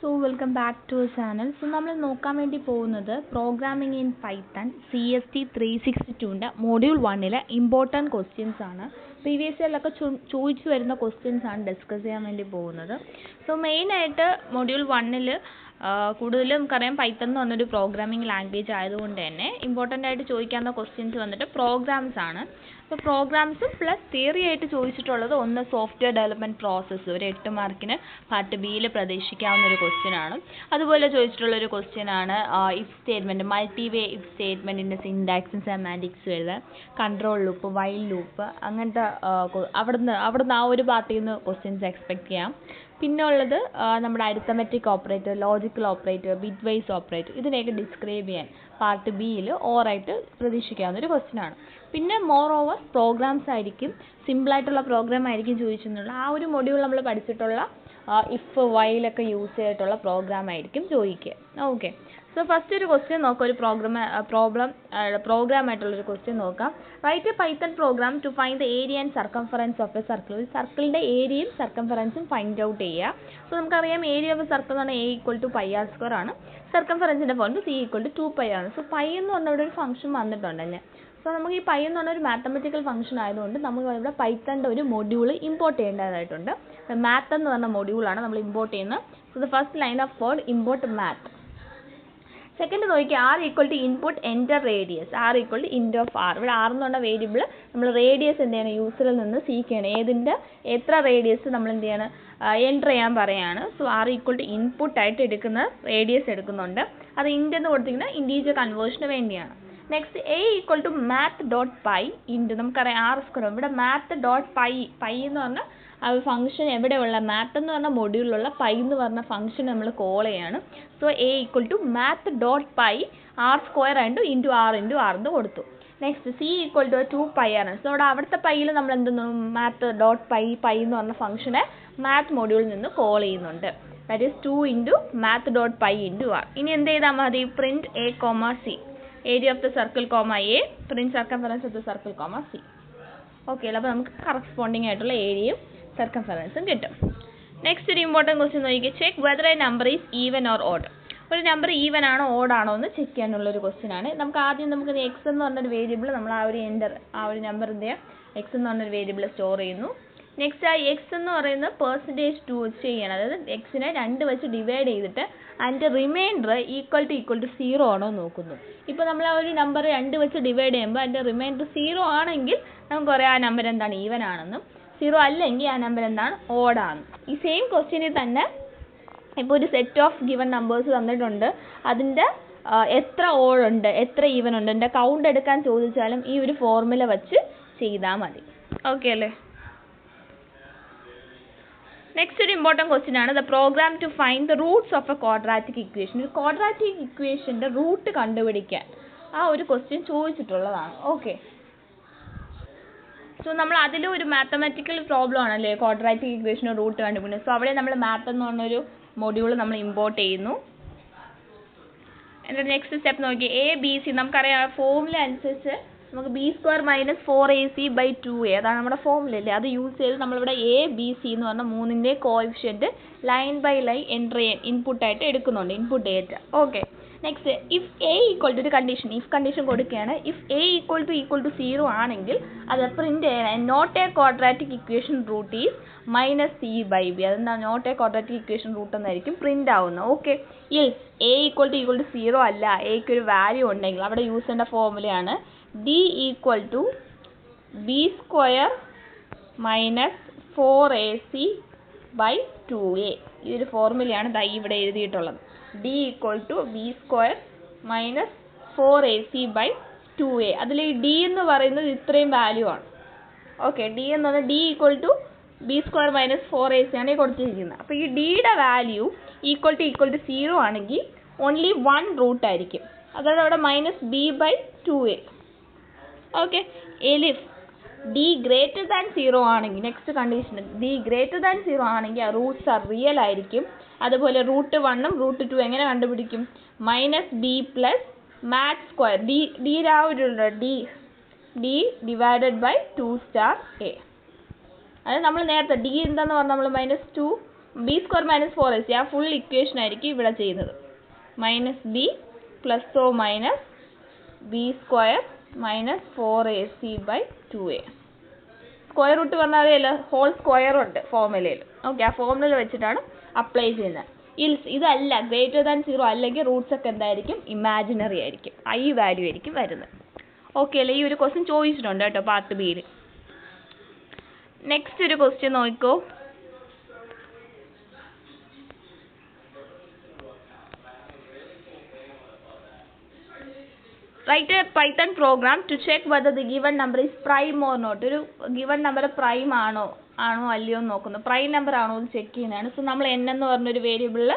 So welcome back to our channel. So നമ്മൾ നോക്കാൻ വേണ്ടി പോകുന്നത് പ്രോഗ്രാമിംഗ് ഇൻ പൈത്തൺ CST 362ന്റെ മൊഡ്യൂൾ 1ലെ ഇമ്പോർട്ടൻറ്റ് ക്വസ്റ്റ്യൻസ് ആണ്. പ്രീവിയസ് ഇയറിലൊക്കെ ചോദിച്ചു വരുന്ന ക്വസ്റ്റ്യൻസ് ആണ് ഡിസ്കസ് ചെയ്യാൻ വേണ്ടി പോകുന്നത്. സോ മെയിനായിട്ട് മൊഡ്യൂൾ 1ൽ കൂടുതലും നമുക്കറിയാം പൈത്തൺ എന്ന് പറഞ്ഞൊരു പ്രോഗ്രാമിംഗ് ലാംഗ്വേജ് ആയതുകൊണ്ട് തന്നെ ഇമ്പോർട്ടൻ്റ് ആയിട്ട് ചോദിക്കാവുന്ന ക്വസ്റ്റ്യൻസ് വന്നിട്ട് പ്രോഗ്രാംസ് ആണ്. അപ്പോൾ പ്രോഗ്രാംസും പ്ലസ് തിയറി ആയിട്ട് ചോദിച്ചിട്ടുള്ളത് ഒന്ന് സോഫ്റ്റ്വെയർ ഡെവലപ്മെൻറ്റ് പ്രോസസ്സ്, ഒരു 8 മാർക്കിന് പാർട്ട് ബിയിൽ പ്രതീക്ഷിക്കാവുന്ന ഒരു ക്വസ്റ്റ്യൻ ആണ്. അതുപോലെ ചോദിച്ചിട്ടുള്ളൊരു ക്വസ്റ്റ്യൻ ആണ് if statement, multi way if സ്റ്റേറ്റ്മെൻറ്റിൻ്റെ സിൻടാക്സും സെമാൻറ്റിക്സും എഴുതാൻ, കൺട്രോൾ ലൂപ്പ്, വൈൽ ലൂപ്പ്, അങ്ങനത്തെ അവിടുന്ന് ആ ഒരു പാർട്ടിൽ നിന്ന് ക്വസ്റ്റ്യൻസ് എക്സ്പെക്ട് ചെയ്യാം. പിന്നെ ഉള്ളത് നമ്മുടെ arithmetic operator, logical operator, bitwise operator, ഇതിനെയൊക്കെ ഡിസ്ക്രൈബ് ചെയ്യാൻ പാർട്ട് ബിയിൽ ഓറായിട്ട് പ്രതീക്ഷിക്കാവുന്ന ഒരു ക്വസ്റ്റ്യൻ ആണ്. പിന്നെ മോർ ഓവർ പ്രോഗ്രാംസ് ആയിരിക്കും, സിമ്പിളായിട്ടുള്ള പ്രോഗ്രാം ആയിരിക്കും ചോദിച്ചെന്നുള്ള ആ ഒരു മൊഡ്യൂൾ നമ്മൾ പഠിച്ചിട്ടുള്ള ഇഫ് വൈലൊക്കെ യൂസ് ചെയ്തിട്ടുള്ള പ്രോഗ്രാം ആയിരിക്കും ചോദിക്കുക. ഓക്കെ, സോ ഫസ്റ്റ് ഒരു ക്വസ്റ്റ്യൻ നോക്കാം. ഒരു പ്രോഗ്രാം ആയിട്ടുള്ളൊരു ക്വസ്റ്റ്യൻ നോക്കാം. Write a Python program to find the area and circumference of a circle. ഒരു സർക്കിളിൻ്റെ ഏരിയയും സർക്കംഫറൻസും ഫൈൻഡ് ഔട്ട് ചെയ്യുക. സോ നമുക്കറിയാം ഏരിയ ഓഫ് എ സർക്കിൾ എന്ന് പറഞ്ഞാൽ A = πr² ആണ്. സർക്കംഫറൻസിൻ്റെ ഫോർമുല C = 2π ആണ്. സോ പൈ എന്ന് പറഞ്ഞ ഇവിടെ ഒരു ഫംഗ്ഷൻ വന്നിട്ടുണ്ടല്ലേ. സോ നമുക്ക് ഈ പൈ എന്ന് പറഞ്ഞ ഒരു മാത്തമെറ്റിക്കൽ ഫംഗ്ഷൻ ആയതുകൊണ്ട് നമുക്ക് ഇവിടെ പൈത്തണിൻ്റെ ഒരു മൊഡ്യൂൾ ഇമ്പോർട്ട് ചെയ്യേണ്ടതായിട്ടുണ്ട്. മാത്ത് എന്ന് പറഞ്ഞ മൊഡ്യൂളാണ് നമ്മൾ ഇമ്പോർട്ട് ചെയ്യുന്നത്. So the first line of code import math. Second നോക്കിയാൽ R = input enter radius, R = int of R. ഇവിടെ R എന്ന് പറഞ്ഞ വേരിയബിൾ നമ്മൾ റേഡിയസ് എന്ത് ചെയ്യണം, യൂസറിൽ നിന്ന് സീക്കാണ് എത്ര റേഡിയസ് നമ്മൾ എന്ത് ചെയ്യണം എൻ്റർ ചെയ്യാൻ പറയാണ്. സോ R = ഇൻപുട്ട് ആയിട്ട് എടുക്കുന്ന റേഡിയസ് എടുക്കുന്നുണ്ട്. അത് ഇൻ്റ് എന്ന് കൊടുത്തിരിക്കുന്ന ഇൻറ്റീജർ കൺവേർഷന് വേണ്ടിയാണ്. നെക്സ്റ്റ് A = math.py ഇൻറ്റ്, നമുക്കറിയാം R². ഇവിടെ math.py എന്ന് പറഞ്ഞാൽ ആ ഫംഗ്ഷൻ എവിടെയുള്ള മാത്ത് എന്ന് പറഞ്ഞ മൊഡ്യൂളിലുള്ള പൈ എന്ന് പറഞ്ഞ ഫംഗ്ഷൻ നമ്മൾ കോൾ ചെയ്യാണ്. So A = math.py R² into R എന്ന് കൊടുത്തു. നെക്സ്റ്റ് C = 2π ആണ്. സോ അവിടുത്തെ പൈയിൽ നമ്മൾ എന്തെന്നു math.py എന്ന് പറഞ്ഞ ഫംഗ്ഷനെ മാത്ത് മൊഡ്യൂളിൽ നിന്ന് കോൾ ചെയ്യുന്നുണ്ട്. That is 2 into math.py into R. ഇനി എന്ത് ചെയ്താൽ മതി, print A, C, area of the circle, A, print circumference of the circle, C. Okay, അപ്പോൾ നമുക്ക് കറസ്പോണ്ടിങ് ആയിട്ടുള്ള ഏരിയയും സർക്കംഫറൻസും കിട്ടും. നെക്സ്റ്റ് ഒരു ഇമ്പോർട്ടൻറ്റ് ക്വസ്റ്റ്യൻ നോക്കിയാൽ check whether A number is even or odd. ഒരു നമ്പർ ഈവൻ ആണോ ഓഡ് ആണോ എന്ന് ചെക്ക് ചെയ്യാനുള്ളൊരു ക്വസ്റ്റ്യൻ ആണ്. നമുക്ക് ആദ്യം എക്സ് എന്ന് പറഞ്ഞൊരു വേരിയബിൾ നമ്മൾ ആ ഒരു നമ്പറിൻ്റെ എക്സ് എന്ന് പറഞ്ഞൊരു വേരിയബിൾ സ്റ്റോർ ചെയ്യുന്നു. നെക്സ്റ്റ് ആ എക്സ് എന്ന് പറയുന്നത് %2 വെച്ച് ചെയ്യണം. അതായത് എക്സിനെ 2 വെച്ച് ഡിവൈഡ് ചെയ്തിട്ട് അതിൻ്റെ റിമൈൻഡർ = 0 ആണോ നോക്കുന്നു. ഇപ്പോൾ നമ്മൾ ആ ഒരു നമ്പർ 2 വെച്ച് ഡിവൈഡ് ചെയ്യുമ്പോൾ അതിൻ്റെ റിമൈൻഡർ 0 ആണെങ്കിൽ നമുക്ക് പറയാം ആ നമ്പർ എന്താണ്, ഈവൻ ആണെന്നും. 0 അല്ലെങ്കിൽ ആ നമ്പർ എന്താണ്, ഓഡ് ആണ്. ഈ സെയിം ക്വസ്റ്റ്യനിൽ തന്നെ ഇപ്പോൾ ഒരു സെറ്റ് ഓഫ് ഗിവൺ നമ്പേഴ്സ് തന്നിട്ടുണ്ട്, അതിൻ്റെ എത്ര ഓഡ് ഉണ്ട് എത്ര ഈവൻ ഉണ്ട് എൻ്റെ കൗണ്ട് എടുക്കാൻ ചോദിച്ചാലും ഈ ഒരു ഫോർമുല വെച്ച് ചെയ്താൽ മതി. ഓക്കെ അല്ലേ. നെക്സ്റ്റ് ഒരു ഇമ്പോർട്ടൻറ്റ് ക്വസ്റ്റ്യൻ ആണ് the program to find the roots of a quadratic equation. ഒരു ക്വാഡ്രാറ്റിക് ഇക്വേഷൻ്റെ റൂട്ട് കണ്ടുപിടിക്കാൻ ആ ഒരു ക്വസ്റ്റ്യൻ ചോദിച്ചിട്ടുള്ളതാണ്. ഓക്കെ, സോ നമ്മൾ അതിലും ഒരു മാത്തമാറ്റിക്കൽ പ്രോബ്ലം ആണല്ലേ ക്വാഡ്രാറ്റിക് ഇക്വേഷന് റൂട്ട് കണ്ടുപിടിക്കുന്നത്. സോ അവിടെ നമ്മൾ മാത്ത് എന്ന് പറഞ്ഞൊരു മൊഡ്യൂൾ നമ്മൾ ഇമ്പോർട്ട് ചെയ്യുന്നു. എന്നിട്ട് നെക്സ്റ്റ് സ്റ്റെപ്പ് നോക്കി ABC, നമുക്കറിയാം ഫോർമുല അനുസരിച്ച് നമുക്ക് B² - 4AC/2A, അതാണ് നമ്മുടെ ഫോർമുല അല്ലേ, അത് യൂസ് ചെയ്ത് നമ്മളിവിടെ ABC എന്ന് പറഞ്ഞാൽ 3ൻ്റെ coefficient line by line enter ചെയ്യാൻ ഇൻപുട്ടായിട്ട് എടുക്കുന്നുണ്ട്, input data. Okay, next if A = ഒരു കണ്ടീഷൻ, ഇഫ് കണ്ടീഷൻ കൊടുക്കുകയാണ്. ഇഫ് A = 0 ആണെങ്കിൽ അത് പ്രിൻറ്റ് ചെയ്യാൻ not a quadratic equation root is -C/B. അതെന്താ not a quadratic equation root എന്നായിരിക്കും പ്രിൻ്റ് ആവുന്നത്. ഓക്കെ, ഇൽസ് A = 0 അല്ല, Aക്ക് ഒരു വാല്യൂ ഉണ്ടെങ്കിൽ അവിടെ യൂസ് ചെയ്യേണ്ട ഫോർമുലയാണ് D = B² - 4AC/2A. ഈ ഒരു ഫോർമുലയാണ് ഇവിടെ എഴുതിയിട്ടുള്ളത്. D = B² - 4AC/2A. അതിൽ ഈ D എന്ന് പറയുന്നത് ഇത്രയും വാല്യൂ ആണ്. ഓക്കെ, D എന്ന് പറഞ്ഞാൽ D = B² - 4AC ആണ് കൊടുത്തിരിക്കുന്നത്. അപ്പോൾ ഈ ഡിയുടെ വാല്യൂ = 0 ആണെങ്കിൽ ഓൺലി 1 റൂട്ട് ആയിരിക്കും, അതായത് അവിടെ -B/2A. ഓക്കെ, if D > 0 ആണെങ്കിൽ, നെക്സ്റ്റ് കണ്ടീഷൻ D > 0 ആണെങ്കിൽ ആ റൂട്ട്സ് ആർ റിയൽ ആയിരിക്കും. അതുപോലെ √1 ഉം √2 എങ്ങനെ കണ്ടുപിടിക്കും, -B + math², D ആ ഒരു D / 2*A. അത് നമ്മൾ നേരത്തെ D എന്താന്ന് പറഞ്ഞാൽ നമ്മൾ -2 ബി സ്ക്വയർ മൈനസ് 4ac ആ ഫുൾ ഇക്വേഷൻ ആയിരിക്കും ഇവിടെ ചെയ്യുന്നത്. Minus B plus or minus B square minus 4ac/2a. Square root പറഞ്ഞാൽ ഹോൾ സ്ക്വയർ ഉണ്ട് ഫോർമുലയിൽ. ഓക്കെ, ആ ഫോർമുല വെച്ചിട്ടാണ് അപ്ലൈ ചെയ്യുന്നത്. ഇതല്ല ഗ്രേറ്റർ ദാൻ 0 അല്ലെങ്കിൽ റൂട്ട്സ് ഒക്കെ എന്തായിരിക്കും, ഇമാജിനറി ആയിരിക്കും, ഐ വാല്യൂ ആയിരിക്കും വരുന്നത്. ഓക്കെ അല്ലേ? ഈ ഒരു ക്വസ്റ്റ്യൻ ചോദിച്ചിട്ടുണ്ട് കേട്ടോ പാർട്ട് ബിയിൽ. നെക്സ്റ്റ് ഒരു ക്വസ്റ്റ്യൻ നോക്കൂ. Write a Python program to check whether the given number is prime or not. ഒരു given number പ്രൈം ആണോ അല്ലയോ എന്ന് നോക്കുന്നു. പ്രൈം നമ്പർ ആണോ എന്ന് ചെക്ക് ചെയ്യുന്നതാണ്. സോ നമ്മൾ n എന്ന് പറഞ്ഞൊരു വേരിയബിളിൽ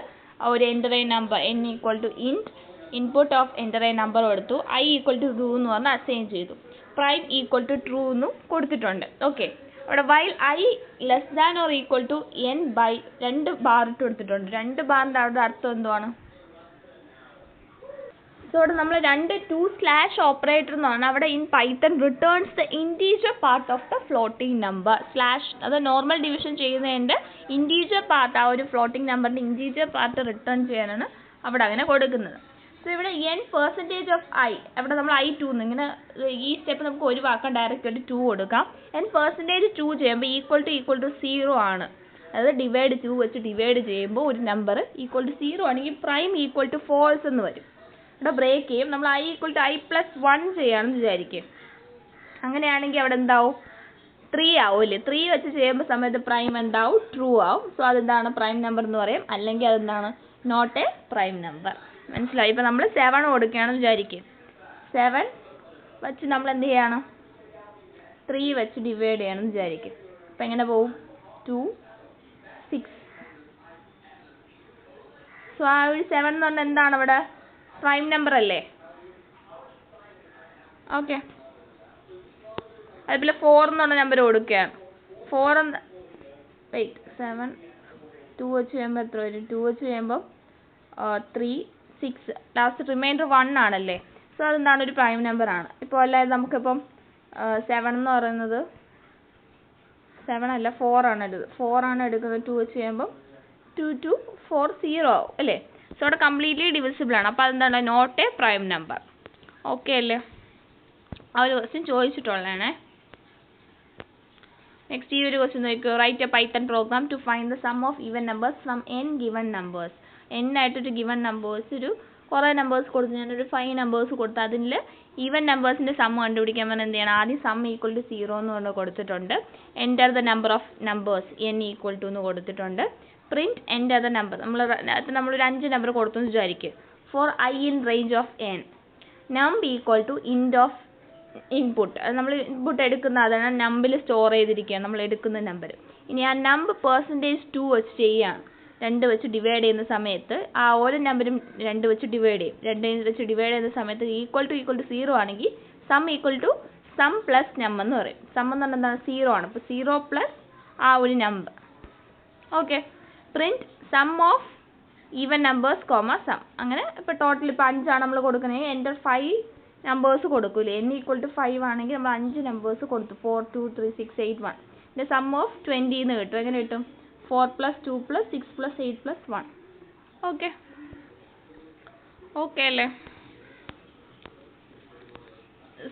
ഒരു enter a number n equal to int input of enter a number കൊടുത്തു. i ഈക്വൽ ടു ട്രൂ എന്ന് പറഞ്ഞാൽ അസൈൻ ചെയ്തു. പ്രൈം ഈക്വൽ ടു ട്രൂ എന്നും കൊടുത്തിട്ടുണ്ട്. ഓക്കെ, അവിടെ while i less than or equal to n by 2 bar ഇട്ട് കൊടുത്തിട്ടുണ്ട്. 2 ബാറിൻ്റെ അവിടെ അർത്ഥം എന്തുവാണ്? സോ ഇവിടെ നമ്മൾ 2 സ്ലാഷ് ഓപ്പറേറ്റർ എന്ന് പറഞ്ഞാൽ അവിടെ in Python returns the integer part of the floating number. Slash അത് നോർമൽ ഡിവിഷൻ ചെയ്യുന്നതിൻ്റെ ഇൻറ്റീജർ പാർട്ട്, ആ ഒരു ഫ്ലോട്ടിംഗ് നമ്പറിൻ്റെ ഇൻറ്റീജർ പാർട്ട് റിട്ടേൺ ചെയ്യാനാണ് അവിടെ അങ്ങനെ കൊടുക്കുന്നത്. സോ ഇവിടെ n% ഓഫ് i, അവിടെ നമ്മൾ i2 ഇങ്ങനെ ഈ സ്റ്റെപ്പ് നമുക്ക് ഒഴിവാക്കാം, ഡയറക്റ്റ് ആയിട്ട് 2 കൊടുക്കാം. n%2 ചെയ്യുമ്പോൾ ഈക്വൽ ടു 0 ആണ്. അതായത് ഡിവൈഡ് 2 വെച്ച് ഡിവൈഡ് ചെയ്യുമ്പോൾ ഒരു നമ്പർ ഈക്വൽ ടു 0 ആണെങ്കിൽ പ്രൈം ഈക്വൽ ടു ഫോൾസ് എന്ന് വരും. ഇവിടെ ബ്രേക്ക് ചെയ്യും. നമ്മൾ i ഈക്വൽ ടു i+1 ചെയ്യാമെന്ന് വിചാരിക്കും. അങ്ങനെയാണെങ്കിൽ അവിടെ എന്താവും? 3 ആവും അല്ലേ? 3 വെച്ച് ചെയ്യുമ്പോൾ സമയത്ത് പ്രൈം എന്താവും? ട്രൂ ആവും. സോ അതെന്താണ്? പ്രൈം നമ്പർ എന്ന് പറയും. അല്ലെങ്കിൽ അതെന്താണ്? Not a prime number. മനസ്സിലായി? ഇപ്പം നമ്മൾ 7 കൊടുക്കുകയാണെന്ന് വിചാരിക്കും. 7 വെച്ച് നമ്മൾ എന്ത് ചെയ്യണം? 3 വെച്ച് ഡിവൈഡ് ചെയ്യണമെന്ന് വിചാരിക്കും. അപ്പം എങ്ങനെ പോവും? 2 6. സോ ആ ഒരു 7 എന്ന് പറഞ്ഞാൽ എന്താണ് അവിടെ? പ്രൈം നമ്പർ അല്ലേ? ഓക്കെ, അതുപോലെ 4 എന്ന് പറഞ്ഞ നമ്പർ കൊടുക്കുകയാണ്. 4 7 2 വെച്ച് ചെയ്യുമ്പോൾ എത്ര വരും? 2 വെച്ച് ചെയ്യുമ്പോൾ 3 6, ലാസ്റ്റ് റിമൈൻഡർ 1 ആണല്ലേ? സോ അതെന്താണ്? ഒരു പ്രൈം നമ്പർ ആണ്. ഇപ്പോൾ അല്ലാതെ നമുക്കിപ്പം 7 എന്ന് പറയുന്നത് 7 അല്ല 4 ആണ് എടുക്കുന്നത്. 2 വെച്ച് ചെയ്യുമ്പോൾ 2 2 4 0 ആവും അല്ലേ? സോ അവിടെ കംപ്ലീറ്റ്ലി ഡിവിസിബിൾ ആണ്. അപ്പോൾ അതെന്താണ്? Not a prime number. Okay അല്ലേ? ആ ഒരു ക്വസ്റ്റ്യൻ ചോദിച്ചിട്ടുള്ളതാണേ. നെക്സ്റ്റ് ഈ ഒരു ക്വസ്റ്റ്യൻ നോക്കിയോ. Write a Python program to find the sum of even numbers from n given numbers. n ആയിട്ടൊരു ഗിവൺ നമ്പേഴ്സ് ഒരു കുറേ നമ്പേഴ്സ് കൊടുത്ത് ഞാനൊരു 5 നമ്പേഴ്സ് കൊടുത്ത് അതിൽ ഈവൻ നമ്പേഴ്സിൻ്റെ സം കണ്ടുപിടിക്കാൻ പറഞ്ഞാൽ എന്ത് ചെയ്യണം? ആദ്യം സം ഈക്വൽ ടു 0 എന്ന് കൊണ്ട് കൊടുത്തിട്ടുണ്ട്. Enter the number of numbers n equal to എന്ന് കൊടുത്തിട്ടുണ്ട്. Print enter the number. നമ്മളൊരു 5 നമ്പർ കൊടുത്തു എന്ന് വിചാരിക്കും. For i in range of n num equal to int of input. അത് നമ്മൾ ഇൻപുട്ട് എടുക്കുന്ന അതാണ് നമ്പിൽ സ്റ്റോർ ചെയ്തിരിക്കുകയാണ് നമ്മൾ എടുക്കുന്ന നമ്പർ. ഇനി ആ നമ്പർ %2 വെച്ച് ചെയ്യുകയാണ്. 2 വെച്ച് ഡിവൈഡ് ചെയ്യുന്ന സമയത്ത് ആ ഓരോ നമ്പരും 2 വെച്ച് ഡിവൈഡ് ചെയ്യും. 2 വെച്ച് ഡിവൈഡ് ചെയ്യുന്ന സമയത്ത് ഈക്വൽ ടു 0 ആണെങ്കിൽ sum equal to sum plus num എന്ന് പറയും. സം എന്ന് പറഞ്ഞാൽ എന്താണ്? 0 ആണ്. അപ്പോൾ 0 പ്ലസ് ആ ഒരു number. Okay, print sum of even numbers comma sum. അങ്ങനെ ഇപ്പോൾ ടോട്ടൽ ഇപ്പോൾ 5 ആണ് നമ്മൾ കൊടുക്കുന്നത്. എൻ്റർ 5 നമ്പേഴ്സ് കൊടുക്കൂലേ? n ഈക്വൽ ടു 5 ആണെങ്കിൽ നമ്മൾ 5 നമ്പേഴ്സ് കൊടുത്തു. 4 2 3 6 8 1. ഇതിൻ്റെ സം ഓഫ് 20 എന്ന് കിട്ടും. എങ്ങനെ കിട്ടും? 4 + 2 + 6 + 8 + 1. ഓക്കെ, ഓക്കെ അല്ലേ?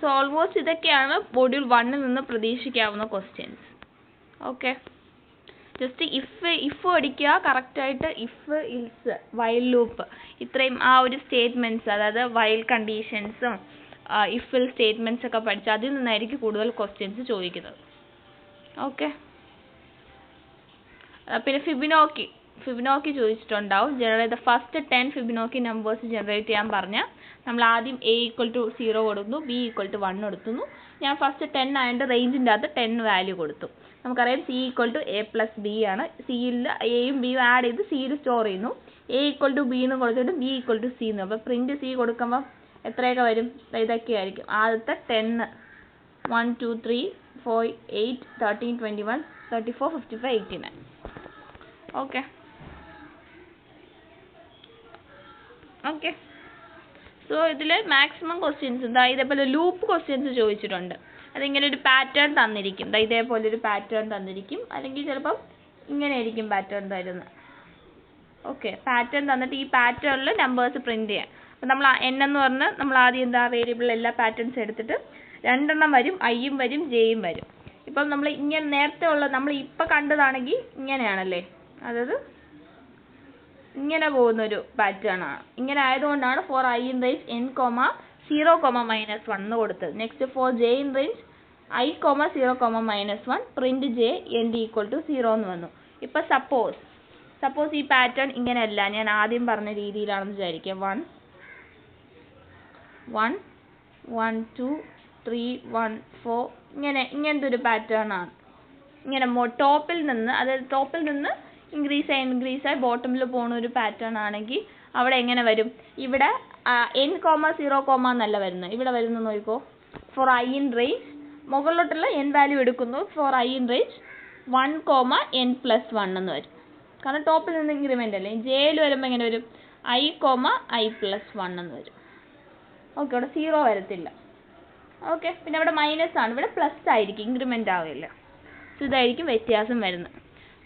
സോ ഓൾമോസ്റ്റ് ഇതൊക്കെയാണ് മൊഡ്യൂൾ 1-ൽ നിന്ന് പ്രതീക്ഷിക്കാവുന്ന ക്വസ്റ്റ്യൻസ്. ഓക്കെ, ജസ്റ്റ് ഇഫ് പഠിക്കുക കറക്റ്റായിട്ട്. ഇഫ് ഇൽസ് വൈൽ ലൂപ്പ് ഇത്രയും ആ ഒരു സ്റ്റേറ്റ്മെൻറ്റ്സ്, അതായത് വൈൽ കണ്ടീഷൻസും ഇഫ് ഇൽ സ്റ്റേറ്റ്മെൻറ്റ്സ് ഒക്കെ പഠിച്ച് അതിൽ നിന്നായിരിക്കും കൂടുതൽ ക്വസ്റ്റ്യൻസ് ചോദിക്കുന്നത്. ഓക്കെ, പിന്നെ ഫിബിനോക്കി ചോദിച്ചിട്ടുണ്ടാവും. Generate the first 10 Fibonacci numbers generate ചെയ്യാൻ പറഞ്ഞാൽ നമ്മൾ ആദ്യം a ഈക്വൽ ടു 0 കൊടുത്തു, b ഈക്വൽ ടു 1 കൊടുത്തുന്നു. ഞാൻ ഫസ്റ്റ് 10 ആയതുകൊണ്ട് റേഞ്ചിൻ്റെ അകത്ത് 10 വാല്യൂ കൊടുത്തു. നമുക്കറിയാം c equal to a + b ആണ്. സിയിൽ എയും ബിയും ആഡ് ചെയ്ത് സിയിൽ സ്റ്റോർ ചെയ്യുന്നു. a ഈക്വൽ ടു b എന്ന് കൊടുത്തിട്ട് b ഈക്വൽ ടു c എന്ന്. അപ്പോൾ പ്രിൻറ്റ് c കൊടുക്കുമ്പോൾ എത്രയൊക്കെ വരും? ഇതൊക്കെ ആയിരിക്കും. ആദ്യത്തെ 10 1 2 3 4 8 13 21 34 55 89. Okay, okay. സോ ഇതിൽ മാക്സിമം ക്വസ്റ്റ്യൻസ് ഇതേപോലെ ലൂപ്പ് ക്വസ്റ്റ്യൻസ് ചോദിച്ചിട്ടുണ്ട്. അതിങ്ങനെ ഒരു പാറ്റേൺ തന്നിരിക്കും. ഇതേപോലെ ഒരു പാറ്റേൺ തന്നിരിക്കും. അല്ലെങ്കിൽ ചിലപ്പം ഇങ്ങനെയായിരിക്കും പാറ്റേൺ തരുന്നത്. ഓക്കെ, പാറ്റേൺ തന്നിട്ട് ഈ പാറ്റേണിൽ നമ്പേഴ്സ് പ്രിന്റ് ചെയ്യാം. അപ്പം നമ്മൾ n എന്ന് പറഞ്ഞ് നമ്മൾ ആദ്യം എന്താ വേരിയബിൾ എല്ലാ പാറ്റേൺസ് എടുത്തിട്ട് 2 എണ്ണം വരും, ഐയും വരും, ജെയും വരും. ഇപ്പം നമ്മൾ ഇങ്ങനെ നേരത്തെ ഉള്ള നമ്മൾ ഇപ്പം കണ്ടതാണെങ്കിൽ ഇങ്ങനെയാണല്ലേ, അതായത് ഇങ്ങനെ പോകുന്നൊരു പാറ്റേൺ ആണ്. ഇങ്ങനെ ആയതുകൊണ്ടാണ് for I in range n, 0, -1 എന്ന് കൊടുത്തത്. Next for j in range I, 0, -1 print j end equal to 0 എന്ന് വന്നു. ഇപ്പം സപ്പോസ് ഈ പാറ്റേൺ ഇങ്ങനെയല്ല, ഞാൻ ആദ്യം പറഞ്ഞ രീതിയിലാണെന്ന് വിചാരിക്കുക. 1 1 1 2 3 1 4 ഇങ്ങനത്തെ ഒരു പാറ്റേൺ ആണ്. ഇങ്ങനെ ടോപ്പിൽ നിന്ന്, അതായത് ടോപ്പിൽ നിന്ന് ഇൻക്രീസ് ആയി ബോട്ടമിൽ പോകുന്ന ഒരു പാറ്റേൺ ആണെങ്കിൽ അവിടെ എങ്ങനെ വരും? ഇവിടെ n, 0, എന്നല്ല വരുന്നത്. ഇവിടെ വരുന്നത് നോക്കിക്കോ, ഫോർ ഐ ഇൻ റേഞ്ച് മുകളിലോട്ടുള്ള n വാല്യൂ എടുക്കുന്നു. For I in range 1, n+1 എന്ന് വരും. കാരണം ടോപ്പിൽ നിന്ന് ഇൻക്രിമെൻ്റ് അല്ലേ. ജെയിൽ വരുമ്പോൾ എങ്ങനെ വരും? I, I+1 എന്ന് വരും. ഓക്കെ, അവിടെ 0 വരത്തില്ല. ഓക്കെ, പിന്നെ അവിടെ മൈനസ് ആണ്, ഇവിടെ പ്ലസ് ആയിരിക്കും, ഇൻക്രിമെൻ്റ് ആവില്ല. സോ ഇതായിരിക്കും വ്യത്യാസം വരുന്നത്.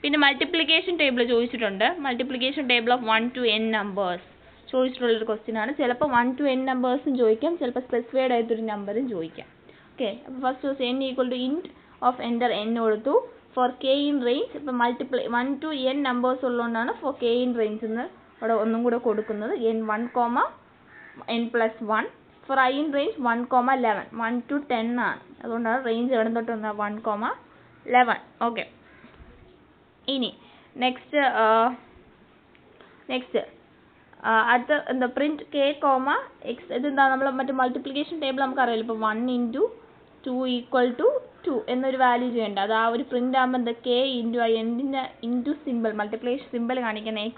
പിന്നെ മൾട്ടിപ്ലിക്കേഷൻ ടേബിൾ ചോദിച്ചിട്ടുണ്ട്. Multiplication table of 1 to n numbers ചോദിച്ചിട്ടുള്ളൊരു ക്വസ്റ്റ്യൻ ആണ്. ചിലപ്പോൾ 1 to n നമ്പേഴ്സും ചോദിക്കാം, ചിലപ്പോൾ സ്പെസിഫൈഡ് ആയിട്ടൊരു നമ്പറും ചോദിക്കാം. ഓക്കെ, അപ്പോൾ ഫസ്റ്റ് ദിവസം n equal to int of enter n കൊടുത്തു. ഫോർ k ഇൻ റേഞ്ച് ഇപ്പം 1 to n നമ്പേഴ്സ് ഉള്ളതുകൊണ്ടാണ് ഫോർ k ഇൻ റേഞ്ച് എന്ന് അവിടെ ഒന്നും കൂടെ കൊടുക്കുന്നത്. n1, n+1. For I in range 1, 11 1 to 10 ആണ്. അതുകൊണ്ടാണ് റേഞ്ച് എവിടെ തൊട്ട് വന്നത് 1, 11. ഓക്കെ, ഇനി നെക്സ്റ്റ് അടുത്ത എന്താ പ്രിന്റ് k, x. ഇതെന്താ നമ്മൾ മറ്റേ മൾട്ടിപ്ലിക്കേഷൻ ടേബിൾ നമുക്കറിയാലോ. ഇപ്പോൾ 1 into 2 equal to 2 എന്നൊരു വാല്യൂ ചെയ്യേണ്ട. അത് ആ ഒരു പ്രിന്റ് ആകുമ്പോൾ എന്താ k into i, എന്തിൻ്റെ ഇൻറ്റു സിമ്പിൾ, മൾട്ടിപ്ലിക്കേഷൻ സിമ്പിൾ കാണിക്കുന്ന x,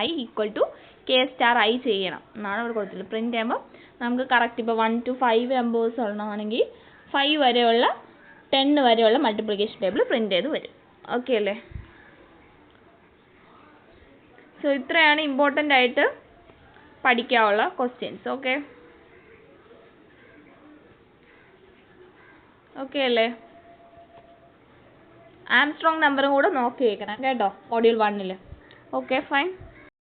i equal to k star i ചെയ്യണം എന്നാണ് അവിടെ കൊടുത്തിട്ടുള്ളത്. പ്രിന്റ് ചെയ്യുമ്പോൾ നമുക്ക് കറക്റ്റ് ഇപ്പോൾ 1 to 5 നമ്പേഴ്സ് ഉള്ളതാണെങ്കിൽ 5 വരെയുള്ള 10 വരെയുള്ള മൾട്ടിപ്ലിക്കേഷൻ ടേബിൾ പ്രിന്റ് ചെയ്ത് വരും. ഓക്കെ അല്ലേ? സോ ഇത്രയാണ് ഇമ്പോർട്ടൻ്റ് ആയിട്ട് പഠിക്കാനുള്ള ക്വസ്റ്റ്യൻസ്. ഓക്കെ അല്ലേ? ആംസ്ട്രോങ് നമ്പറും കൂടെ നോക്കി വെക്കണം കേട്ടോ, മൊഡ്യൂൾ 1. Okay, fine.